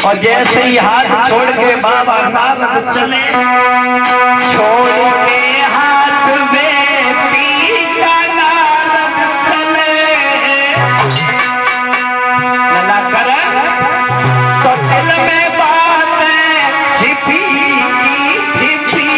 और जैसे ही हाथ छोड़ के बाबा नारद चले, छोड़ के हाथ में पीका नारद चले, लला कर तो दिल में बातें छिपी की छिपी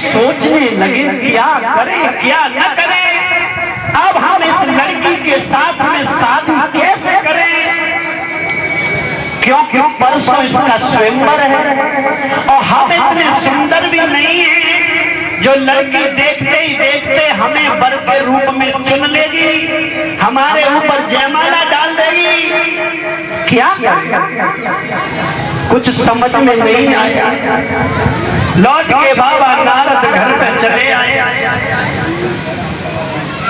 सोचने लगे क्या करें क्या न करें। अब हम इस लड़की के साथ में शादी कैसे करें, क्योंकि परसों इसका स्वयंवर है और हम इतने सुंदर भी नहीं हैं जो लड़की देखते ही देखते हमें वर के रूप में चुन लेगी, हमारे ऊपर जयमाला डाल देगी। क्या करें कुछ समझ में नहीं आया। लौट के बाबा नारद घर में चले आए।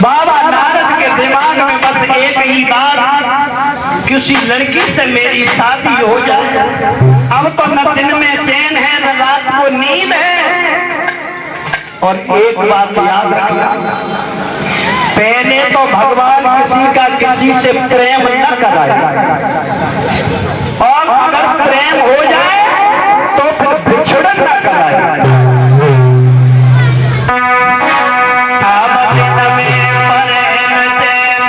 बाबा नारद के दिमाग में बस एक ही बात कि उसी लड़की से मेरी शादी हो जाए। अब तो न दिन में चैन है न रात को नींद है। और एक बात याद रखना, पहले तो भगवान किसी का किसी से प्रेम न कराए, और अगर प्रेम हो जाए तो फिर बिछड़न न कराए। अब दिन में प्रेम चैन,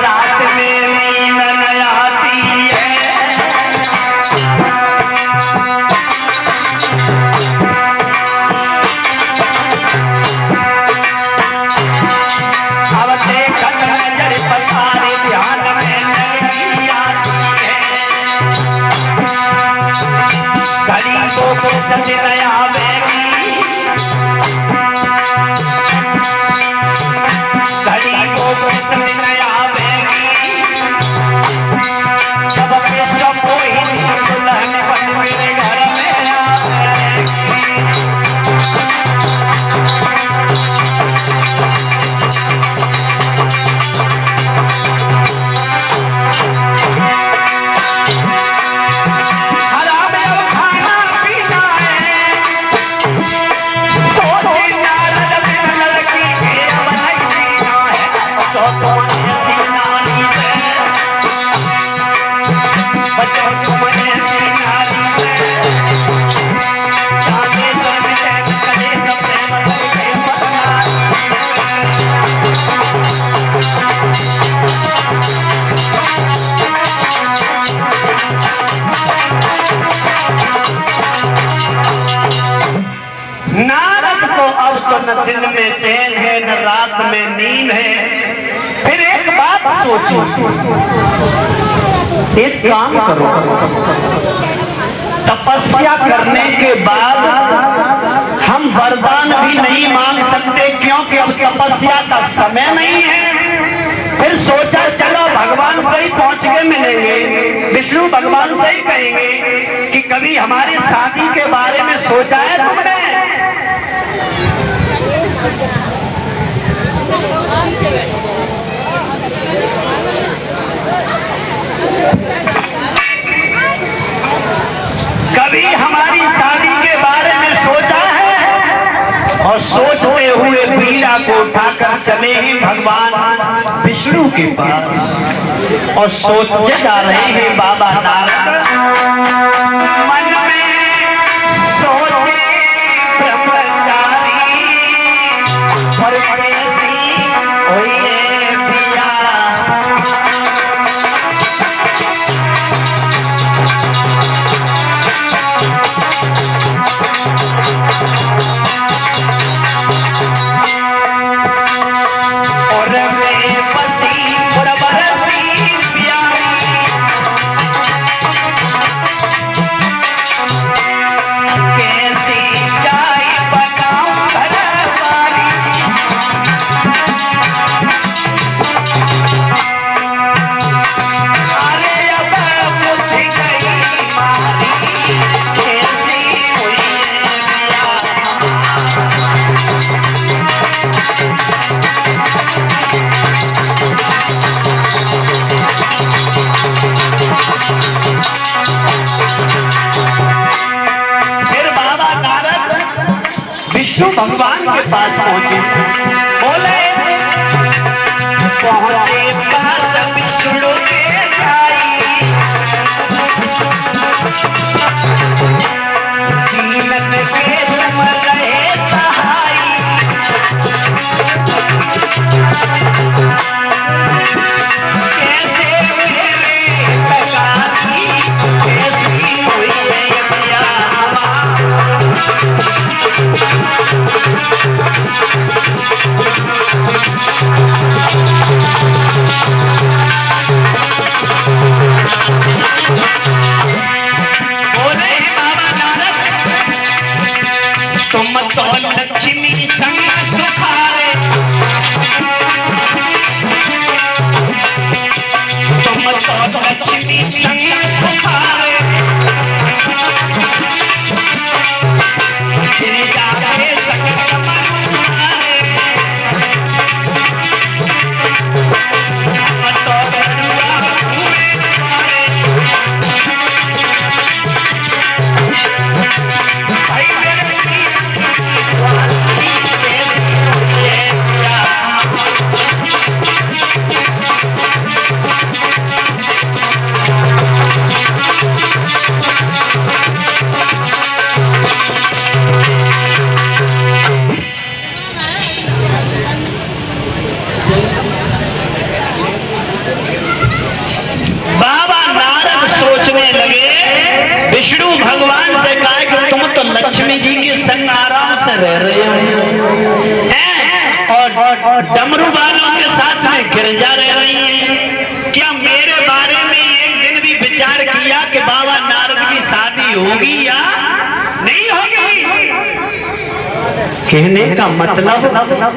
रात में नींद न आती है। अब देखत नजर पसारे ध्यान में लड़की आती है। गरीबों को सच नया बेगी, गरीबों को सच नया बेगी। सब विश्व को ही दुल्हन बन मेरे घर में आएगी। नारद को अब तो न दिन में चैन है न रात में नींद है। फिर एक बात सोचो, एक काम करो, तपस्या करने के बाद हम वरदान भी नहीं मांग सकते क्योंकि अब तपस्या का समय नहीं है। फिर सोचा चलो भगवान से ही पहुंच के मिलेंगे, विष्णु भगवान से ही कहेंगे कि कभी हमारी शादी के बारे में सोचा है तुमने। कभी हमारी शादी के बारे में सोचा है? और सोचते हुए पीड़ा को उठाकर चले हैं भगवान विष्णु के पास और सोचे जा रहे हैं बाबा नारद। भगवान के पास पहुंचे, बोले पहुंचे पास विष्णु के भाई, दीनन के तुम रहे सहाय, कैसे मेरे लगाती कैसी हुई मैया। बोले बाबा नारद तुम तो लक्ष्मी संग सुखारे, तुम तो लक्ष्मी संग सुखारे, जाके सकल मनुहारे, तुम तो बरुआ हुए तुम्हारे, भाई जगती वासी के बाबा नारद सोचने लगे, विष्णु भगवान से कहा कि तुम तो लक्ष्मी जी के संग आराम से रह रहे हो हैं और डमरू वालों के साथ में गिरजा रह रही हैं, क्या मेरे बारे में एक दिन भी विचार किया कि बाबा नारद की शादी होगी या नहीं होगी? कहने का मतलब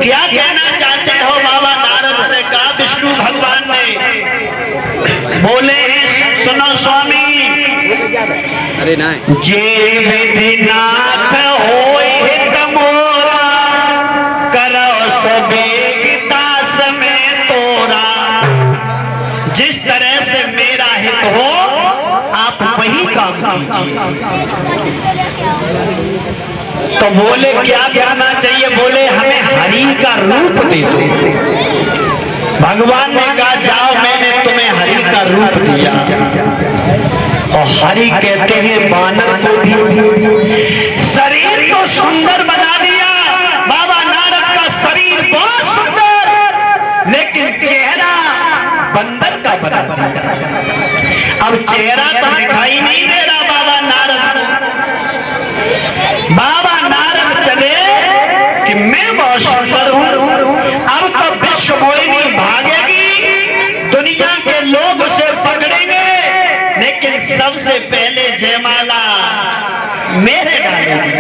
क्या कहना चाहते हो बाबा नारद से कहा विष्णु भगवान ने। बोले सुनो स्वामी, अरे ना जे विधिनाथ होए हित मोरा, करो सवेगिता में तोरा, जिस तरह से मेरा हित हो आप वही काम कीजिए। तो बोले क्या करना चाहिए? बोले हमें हरि का रूप दे दो। भगवान ने कहा जाओ मैंने तुम्हें हरि का रूप दिया। और हरि कहते हैं बानर को भी शरीर को सुंदर बना दिया। बाबा नारद का शरीर बहुत सुंदर, लेकिन चेहरा बंदर का बना दिया। अब चेहरा तो दिखाई नहीं दे रहा बाबा नारद को। बाबा नारद चले कि मैं बहुत सुंदर हूं, अब तो विश्व मोहिनी भागेगी, दुनिया के लोग उसे पकड़ेंगे, लेकिन सबसे पहले जयमाला मेरे डालेगी।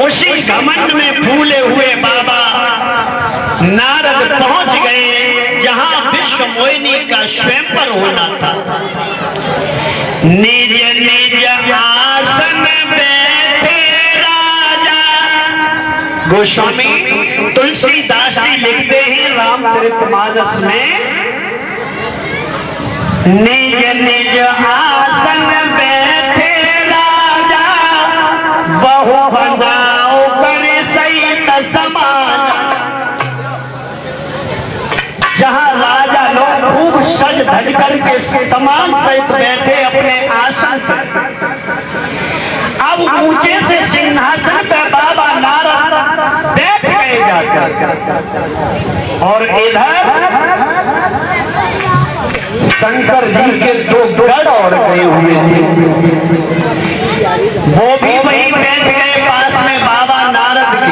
उसी घमंड में फूले हुए बाबा नारद पहुंच गए जहां विश्व मोहिनी का स्वयंवर होना था। निज निज आसन बैठे राजा। गोस्वामी तुलसीदास जी लिखते हैं रामचरितमानस में, निज निज आसन बैठे राजा, बहु बनाओ करे सहित समान। जहां राजा लोग खूब सज धज करके समान सहित बैठे अपने आसन पर, अब ऊंचे से सिंहासन पर बाबा नारद बैठ गए जाकर। और इधर शंकर जी के दो गढ़ और गए हुए थे, वो भी वहीं बैठ गए पास में बाबा नारद के।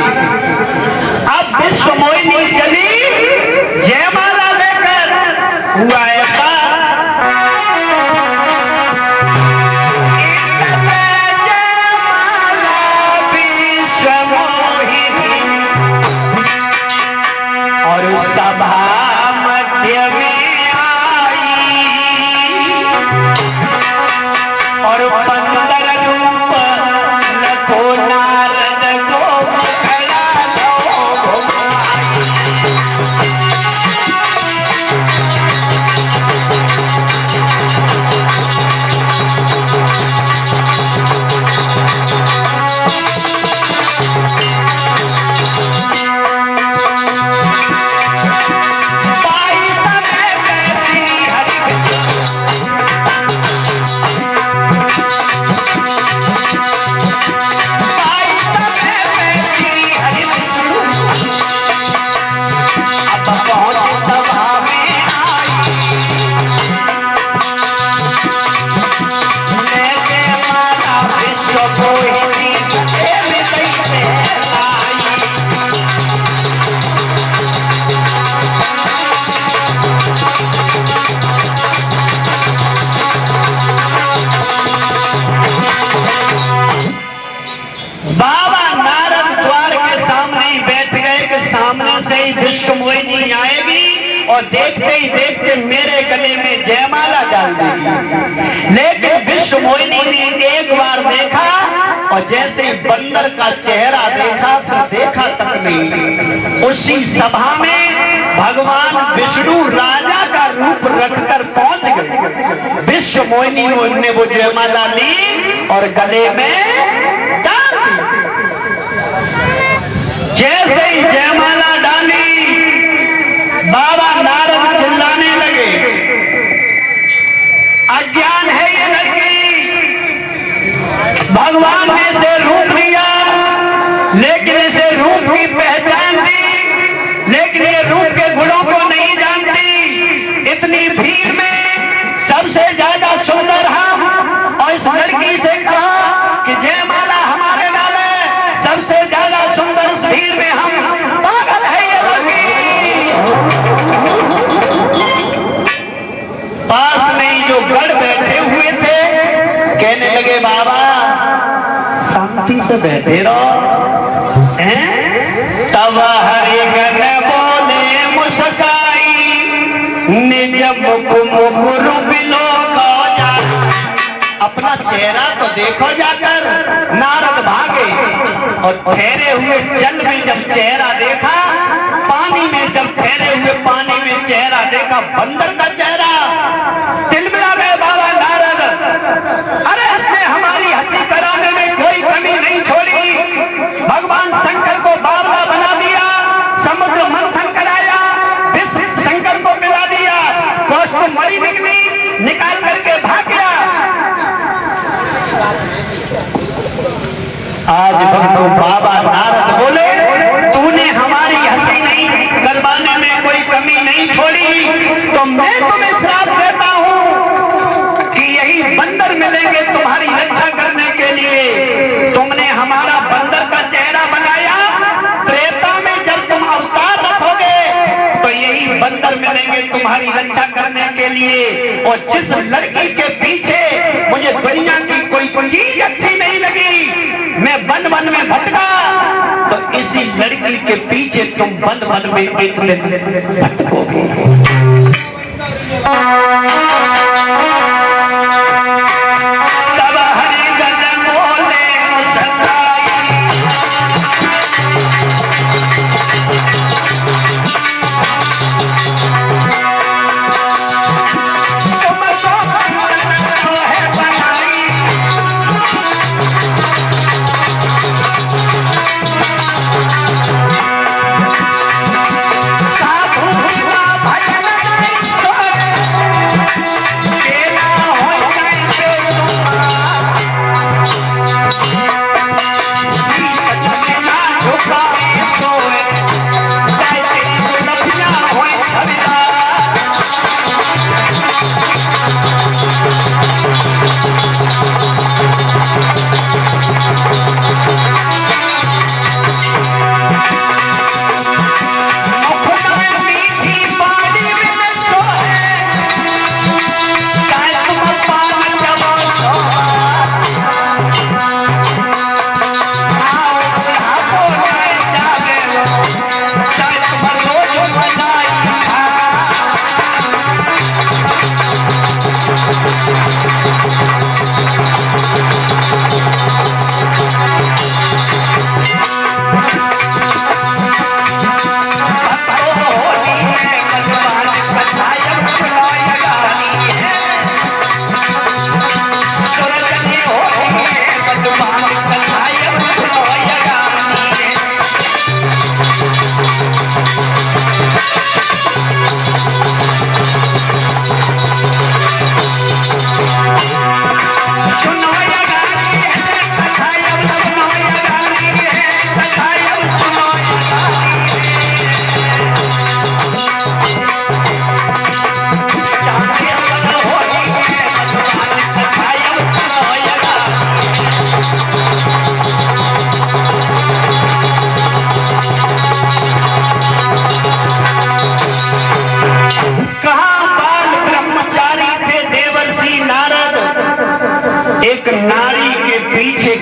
अब विश्व मोहिनी चली जयमाला लेकर। हुआ ऐसा विश्व मोहिनी और सभा मध्य में आई। और देखते ही देखते मेरे गले में जयमाला डाल देगी। लेकिन विश्व मोहिनी ने एक बार देखा और जैसे ही बंदर का चेहरा देखा फिर देखा तक नहीं। उसी सभा में भगवान विष्णु राजा का रूप रखकर पहुंच गए। विश्व मोहिनी ने वो जयमाला ली और गले में डाल दी। जैसे ही जयमाला डाली बाबा नारद चिल्लाने लगे, अज्ञान है ये लड़की, भगवान ने इसे रूप दिया लेकिन इसे रूप की पहचान दी, लेकिन ये रूप के गुणों को नहीं जानती। इतनी भीड़ में सबसे ज्यादा सुंदर हम, और इस लड़की से कहा कि जयमाला हमारे डाले, सबसे ज्यादा सुंदर इस भीड़ में हम, पागल है ये लड़की। पास में जो गढ़ बैठे हुए थे कहने लगे बाबा शांति से बैठे रहो। तब हरि गण बोले मुस्काई, निज मुख मुकुर बिलो जा। अपना चेहरा तो देखो जाकर। नारद भागे और ठहरे हुए जल में जब चेहरा देखा, पानी में जब ठहरे हुए पानी में चेहरा देखा, बंदर का चेहरा, तिलमिला गए बाबा नारद। अरे इसने हमारी हंसी कराने में कोई कमी नहीं छोड़ी। भगवान शंकर को बावला बना दिया, समुद्र मंथन कराया, विश्व शंकर को मिला दिया, कौस्तुभ मणि निकली, निकाल करके भाग गया। आज भक्तों बाबा नारद बोले तूने हमारी हंसी नहीं करवाने में कोई कमी नहीं छोड़ी, तो मैं तुम्हें श्राप देता हूं कि यही बंदर मिलेंगे तुम्हारी रक्षा करने के लिए। तुमने हमारा बंदर का चेहरा बनाया, त्रेता में जब तुम अवतार रखोगे तो यही बंदर मिलेंगे तुम्हारी रक्षा करने के लिए। और जिस लड़की के पीछे मुझे दुनिया की कोई चीज अच्छी नहीं लगी, मैं वन वन में भटका, तो इसी लड़की के पीछे तुम वन वन में एक दिन भटकोगे। तब हरि गण बोले मुस्काई,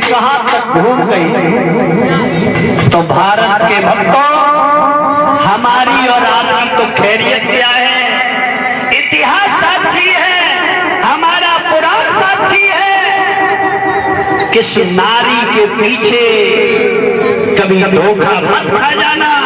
कहां तक घूम गई। तो भारत के भक्तों, हमारी और आपकी तो खैरियत क्या है? किस नारी के पीछे कभी धोखा मत खा जाना।